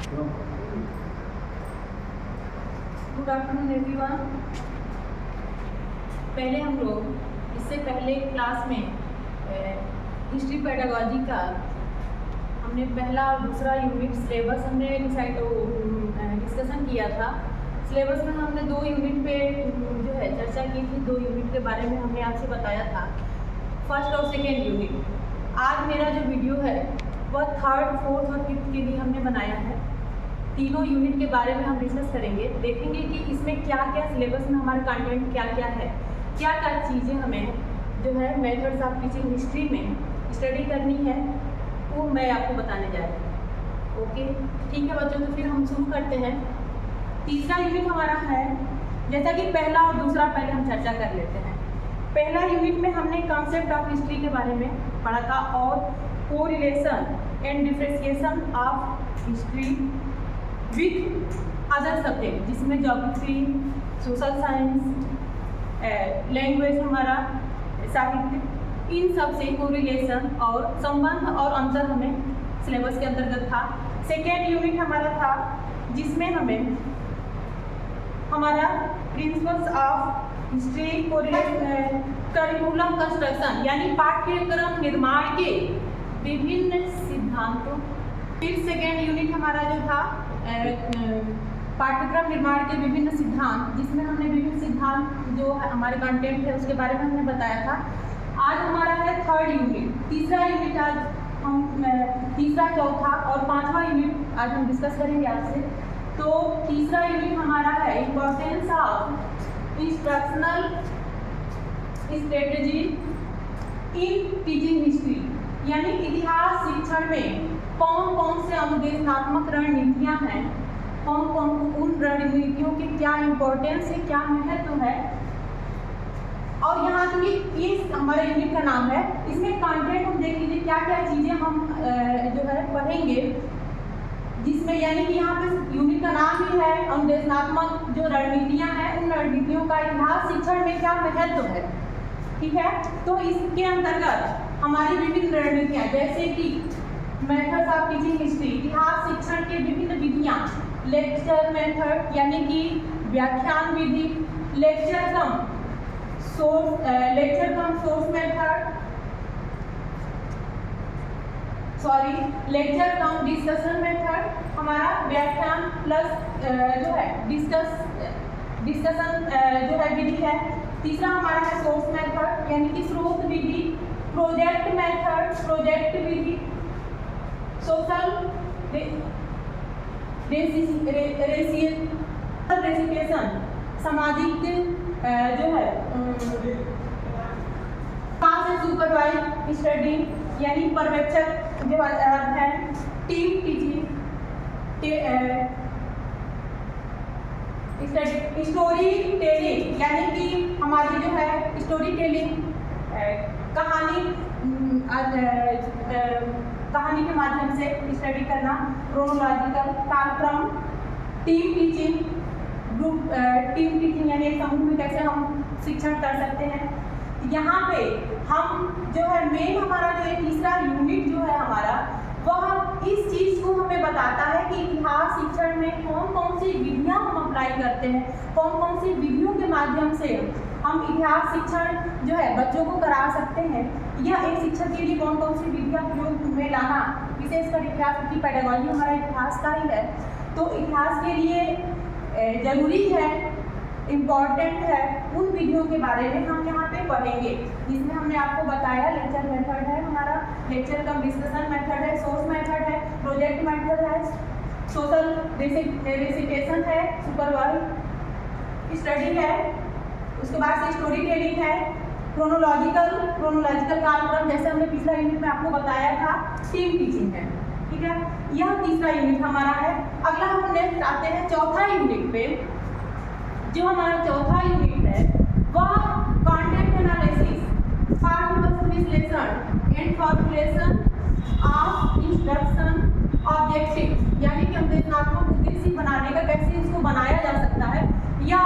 Good afternoon everyone. पहले हम लोग इससे पहले क्लास में हिस्ट्री पेडागोजी का हमने पहला और दूसरा यूनिट सिलेबस हमने डिस्कशन किया था। सिलेबस में हमने 2 यूनिट पे जो है चर्चा की थी। 2 यूनिट के बारे में हमने आपसे बताया था, फर्स्ट और सेकेंड यूनिट। आज मेरा जो वीडियो है वह थर्ड, फोर्थ और फिफ्थ के लिए हमने बनाया है। तीनों यूनिट के बारे में हम डिस्कस करेंगे, देखेंगे कि इसमें क्या क्या सिलेबस में हमारा कंटेंट क्या क्या है, क्या क्या चीज़ें हमें जो है मेथड्स ऑफ टीचिंग हिस्ट्री में स्टडी करनी है, वो मैं आपको बताने जा रही हूँ। ओके, ठीक है बच्चों, तो फिर हम शुरू करते हैं। तीसरा यूनिट हमारा है, जैसा कि पहला और दूसरा पहले हम चर्चा कर लेते हैं। पहला यूनिट में हमने कॉन्सेप्ट ऑफ हिस्ट्री के बारे में पढ़ा था और correlation and differentiation of history with other subject, जिसमें ज्योग्राफी, सोशल साइंस, लैंग्वेज, हमारा साहित्य, इन सब से कोरिलेशन और संबंध और अंतर हमें सिलेबस के अंतर्गत था। सेकेंड यूनिट हमारा था जिसमें हमें हमारा principles of history curriculum construction यानी पाठ्यक्रम निर्माण के विभिन्न सिद्धांतों। फिर सेकेंड यूनिट हमारा जो था पाठ्यक्रम निर्माण के विभिन्न सिद्धांत, जिसमें हमने विभिन्न सिद्धांत जो हमारे कंटेंट है उसके बारे में हमने बताया था। आज हमारा है थर्ड यूनिट। तीसरा यूनिट आज हम तीसरा, चौथा और पांचवा यूनिट आज हम डिस्कस करेंगे आपसे। तो तीसरा यूनिट हमारा है importance of instructional strategy in teaching history, यानी इतिहास शिक्षण में कौन कौन से अनुदेशात्मक रणनीतियाँ हैं, कौन कौन उन रणनीतियों की क्या इम्पोर्टेंस है, क्या महत्व है। और यहाँ की ये हमारे यूनिट का नाम है। इसमें कंटेंट हम देख लीजिए क्या क्या चीज़ें हम जो है पढ़ेंगे, जिसमें यानी कि यहाँ पे यूनिट का नाम ही है अनुदेशात्मक जो रणनीतियाँ हैं, उन रणनीतियों का इतिहास शिक्षण में क्या महत्व है। ठीक है, तो इसके अंतर्गत हमारी विभिन्न रणनीतियाँ, जैसे कि मेथड्स ऑफ टीचिंग हिस्ट्री, इतिहास शिक्षण के विभिन्न विधियाँ, लेक्चर मेथड यानी कि व्याख्यान विधि, लेक्चर कम सोर्स मेथड, लेक्चर कम डिस्कशन मेथड, हमारा व्याख्यान प्लस जो है डिस्कशन जो है विधि है। तीसरा हमारा है सोर्स मेथड यानी कि स्रोत विधि, प्रोजेक्ट मेथड, प्रोजेक्ट विधि, सोशल रेसिटेशन, सामाजिक जो है सुपरवाइज स्टडी यानी पर्यवेक्षक जो है, टीम टीचिंग, स्टोरी टेलिंग यानी कि हमारी जो है स्टोरी टेलिंग, कहानी के माध्यम से स्टडी करना, क्रोनोलॉजिकल कालक्रम, team teaching, group team teaching यानी समूह में कैसे हम शिक्षण कर सकते हैं। यहाँ पे हम जो है मेन हमारा जो तीसरा यूनिट जो है हमारा, वह इस चीज़ को हमें बताता है कि इतिहास शिक्षण में कौन कौन सी विधियाँ हम अप्लाई करते हैं, कौन कौन सी विधियों के माध्यम से हम इतिहास शिक्षण जो है बच्चों को करा सकते हैं, या एक शिक्षक के लिए कौन कौन सी विधियाँ प्रयोग में लाना, विशेषकर इतिहास की पेडागोजी हमारा इतिहास का ही है, तो इतिहास के लिए जरूरी है, इम्पॉर्टेंट है, उन विधियों के बारे में हम यहाँ पे पढ़ेंगे। जिसमें हमने आपको बताया लेक्चर मेथड है हमारा, लेक्चर कम डिस्कशन मेथड है, सोर्स मेथड है, प्रोजेक्ट मेथड है, सोशल रेसिटेशन है, सुपरवाइज स्टडी है, उसके बाद से स्टोरी टेलिंग है, क्रोनोलॉजिकल कालक्रम जैसे हमने पिछला यूनिट में आपको बताया था, टीम टीचिंग है। ठीक है, यह तीसरा यूनिट हमारा है। अगला हम नेक्स्ट आते हैं चौथा यूनिट पे। जो हमारा चौथा यूनिट है वह कंटेंट एनालिसिस, पाठ्य वस्तु विश्लेषण and formulation of instruction objective, यानी कि अनुदेशात्मक उद्देश्य बनाने का कैसे इसको बनाया जा सकता है, या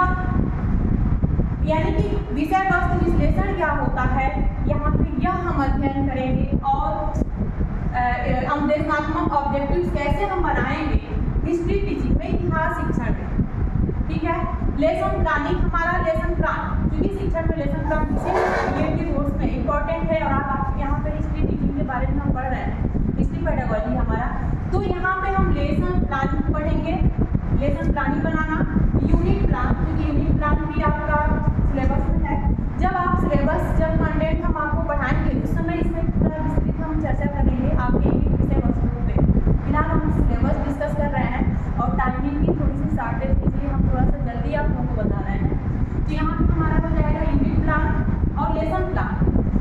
यानी कि विषय वस्तु विश्लेषण क्या होता है, यहाँ पे यह हम अध्ययन करेंगे। और अनुदेशात्मक ऑब्जेक्टिव्स कैसे हम बनाएंगे हिस्ट्री टीचिंग में, इतिहास शिक्षण में, ठीक है। लेसन प्लानिंग हमारा लेसन प्लान, क्योंकि शिक्षण में लेसन प्लान रिलेटेड कोर्स में इम्पॉर्टेंट है और आप यहाँ पे हिस्ट्री टीचिंग के बारे में हम पढ़ रहे हैं, हिस्ट्री पेडागोजी हमारा। तो यहाँ पे हम लेसन प्लानिंग पढ़ेंगे, लेसन प्लानिंग बनाना, यूनिट प्लान, क्योंकि यूनिट प्लान भी आपका सिलेबस में है। जब कंटेंट हम आपको पढ़ाएंगे उस समय इसमें पूरा विस्तृत हम चर्चा करेंगे आपके विषय वस्तुओं पे। फिलहाल हम सिलेबस डिस्कस कर रहे हैं और टाइमिंग की थोड़ी सी शॉर्टेज है, इसलिए हम थोड़ा सा जल्दी आप लोगों को बता रहे हैं। तो यहाँ पर हमारा हो जाएगा यूनिट प्लान और लेसन प्लान।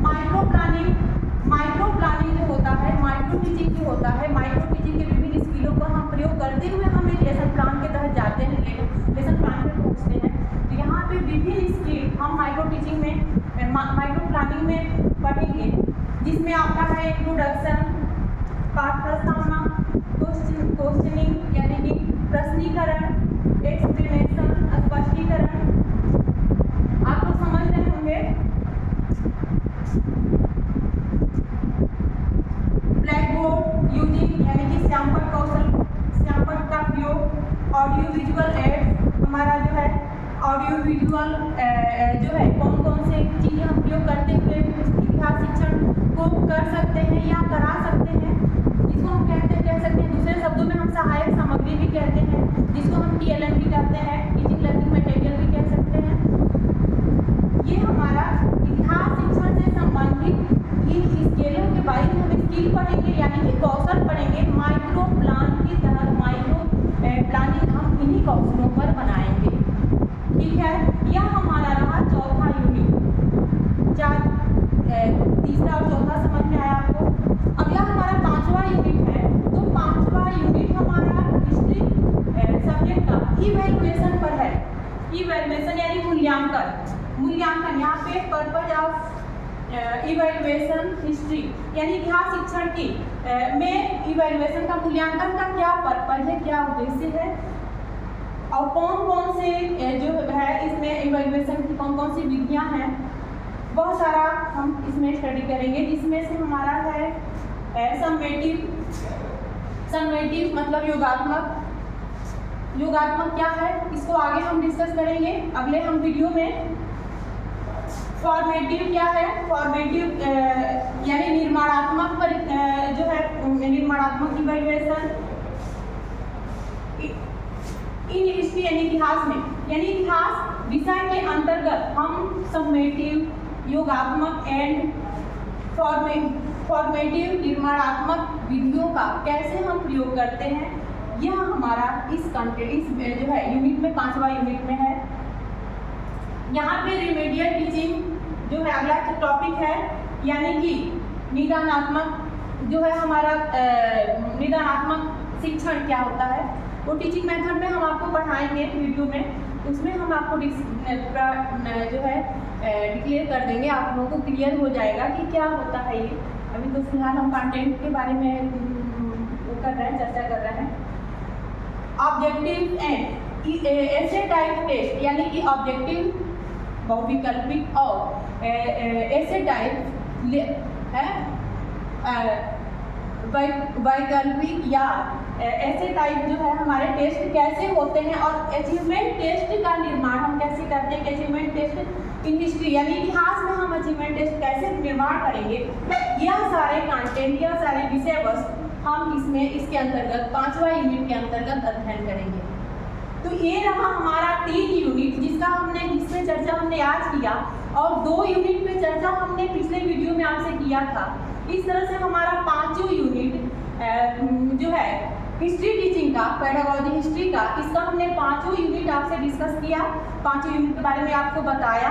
माइक्रो प्लानिंग जो होता है, माइक्रो टीचिंग जो होता है, माइक्रो टीचिंग के विभिन्न स्किलों का हम प्रयोग करते हुए हम एक लेसन प्लान के तहत जाते हैं, लेसन प्लान पे पहुँचते हैं। तो यहाँ पे विभिन्न स्किल हम माइक्रो टीचिंग में, माइक्रो प्लानिंग में पढ़ेंगे, जिसमें आपका है इंट्रोडक्शन, पाठ प्रस्तावना, क्वेश्चनिंग यानी कि प्रश्नीकरण, एक्सप्लेनेशन, स्पष्टीकरण, आप लोग समझ रहे होंगे। ब्लैक बोर्ड यूजिंग यानी कि श्यामपट्ट कौशल, श्यामपट्ट का प्रयोग, ऑडियो विजुअल एड्स हमारा जो है, ऑडियो विजुअल जो है कौन कौन से चीज़ें हम प्रयोग करते हुए इतिहास शिक्षण को कर सकते हैं या करा सकते हैं, जिसको हम कह सकते हैं, दूसरे शब्दों में हम सहायक सामग्री भी कहते हैं, जिसको हम TLM भी कहते हैं, टीचिंग लर्निंग मटेरियल भी कह सकते हैं। ये हमारा इतिहास शिक्षण से संबंधित इन स्केलों के बारे में हम स्किल पढ़ेंगे यानी कि कौशल पढ़ेंगे। माइक्रो प्लान के तहत माइक्रो प्लानिंग हम इन्हीं कौशलों पर बनाएंगे, ठीक है। यह हमारा रहा चौथा यूनिट। तीसरा और चौथा समझ में आया आपको। अगला हमारा पांचवा यूनिट है। तो पांचवा यूनिट हमारा हिस्ट्री सब्जेक्ट का इवैल्यूएशन पर है। इवैल्यूएशन यानी मूल्यांकन यहाँ पे पर्पज ऑफ इवैल्यूएशन हिस्ट्री यानी इतिहास शिक्षण की में इवैल्यूएशन का मूल्यांकन का क्या पर्पज है, क्या उद्देश्य है और कौन कौन से जो है इसमें इवैल्यूएशन की कौन कौन सी विधियां हैं, बहुत सारा हम इसमें स्टडी करेंगे। जिसमें से हमारा है सम्मेटिव मतलब योगात्मक क्या है, इसको आगे हम डिस्कस करेंगे अगले हम वीडियो में। फॉर्मेटिव क्या है, फॉर्मेटिव यानी निर्माणात्मक जो है निर्माणात्मक इवैल्यूएशन इन हिस्ट्री यानी इतिहास में, यानी इतिहास विषय के अंतर्गत हम सम्मेटिव, योगात्मक एंड फॉर्मेटिव निर्माणात्मक विधियों का कैसे हम प्रयोग करते हैं, यह हमारा इस जो है यूनिट में पांचवा यूनिट में है। यहाँ पे रिमेडियल टीचिंग जो है अगला टॉपिक है, यानी कि निदानात्मक जो है हमारा निदानात्मक शिक्षण क्या होता है, वो टीचिंग मेथड में हम आपको पढ़ाएंगे वीडियो में। उसमें हम आपको जो है डिक्लेयर कर देंगे, आप लोगों को क्लियर हो जाएगा कि क्या होता है ये। अभी तो फिलहाल हम कंटेंट के बारे में वो कर रहे हैं, चर्चा कर रहे हैं। ऑब्जेक्टिव एंड ऐसे टाइप टेस्ट यानी कि ऑब्जेक्टिव, बहुविकल्पिक और ऐसे टाइप है वैकल्पिक या ऐसे टाइप जो है हमारे टेस्ट कैसे होते हैं और अचीवमेंट टेस्ट का निर्माण हम कैसे करते हैं। अचीवमेंट टेस्ट इन हिस्ट्री यानी इतिहास में हम अचीवमेंट टेस्ट कैसे निर्माण करेंगे, यह सारे कंटेंट, यह सारे विषय वस्तु हम इसके अंतर्गत पांचवा यूनिट के अंतर्गत अध्ययन करेंगे। तो ये रहा हमारा 3 यूनिट जिसमें चर्चा हमने आज किया और 2 यूनिट पे चर्चा हमने पिछले वीडियो में आपसे किया था। इस तरह से हमारा 5वां यूनिट जो है हिस्ट्री टीचिंग का, पेडागोजी हिस्ट्री का, इसका हमने 5वां यूनिट आपसे डिस्कस किया। 5वें यूनिट के बारे में आपको बताया।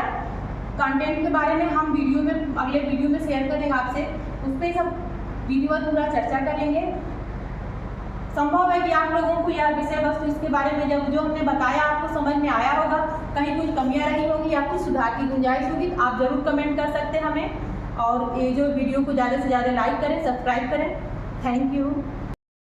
कंटेंट के बारे में हम वीडियो में अगले वीडियो में शेयर करेंगे आपसे, उस पर सब वीडियो पूरा चर्चा करेंगे। संभव है कि आप लोगों को यह विषय वस्तु इसके बारे में जो हमने बताया आपको समझ में आया होगा, कहीं कुछ कमियां रही होगी या कुछ सुधार की गुंजाइश होगी तो आप जरूर कमेंट कर सकते हैं हमें। और ये जो वीडियो को ज़्यादा से ज़्यादा लाइक करें, सब्सक्राइब करें। Thank you.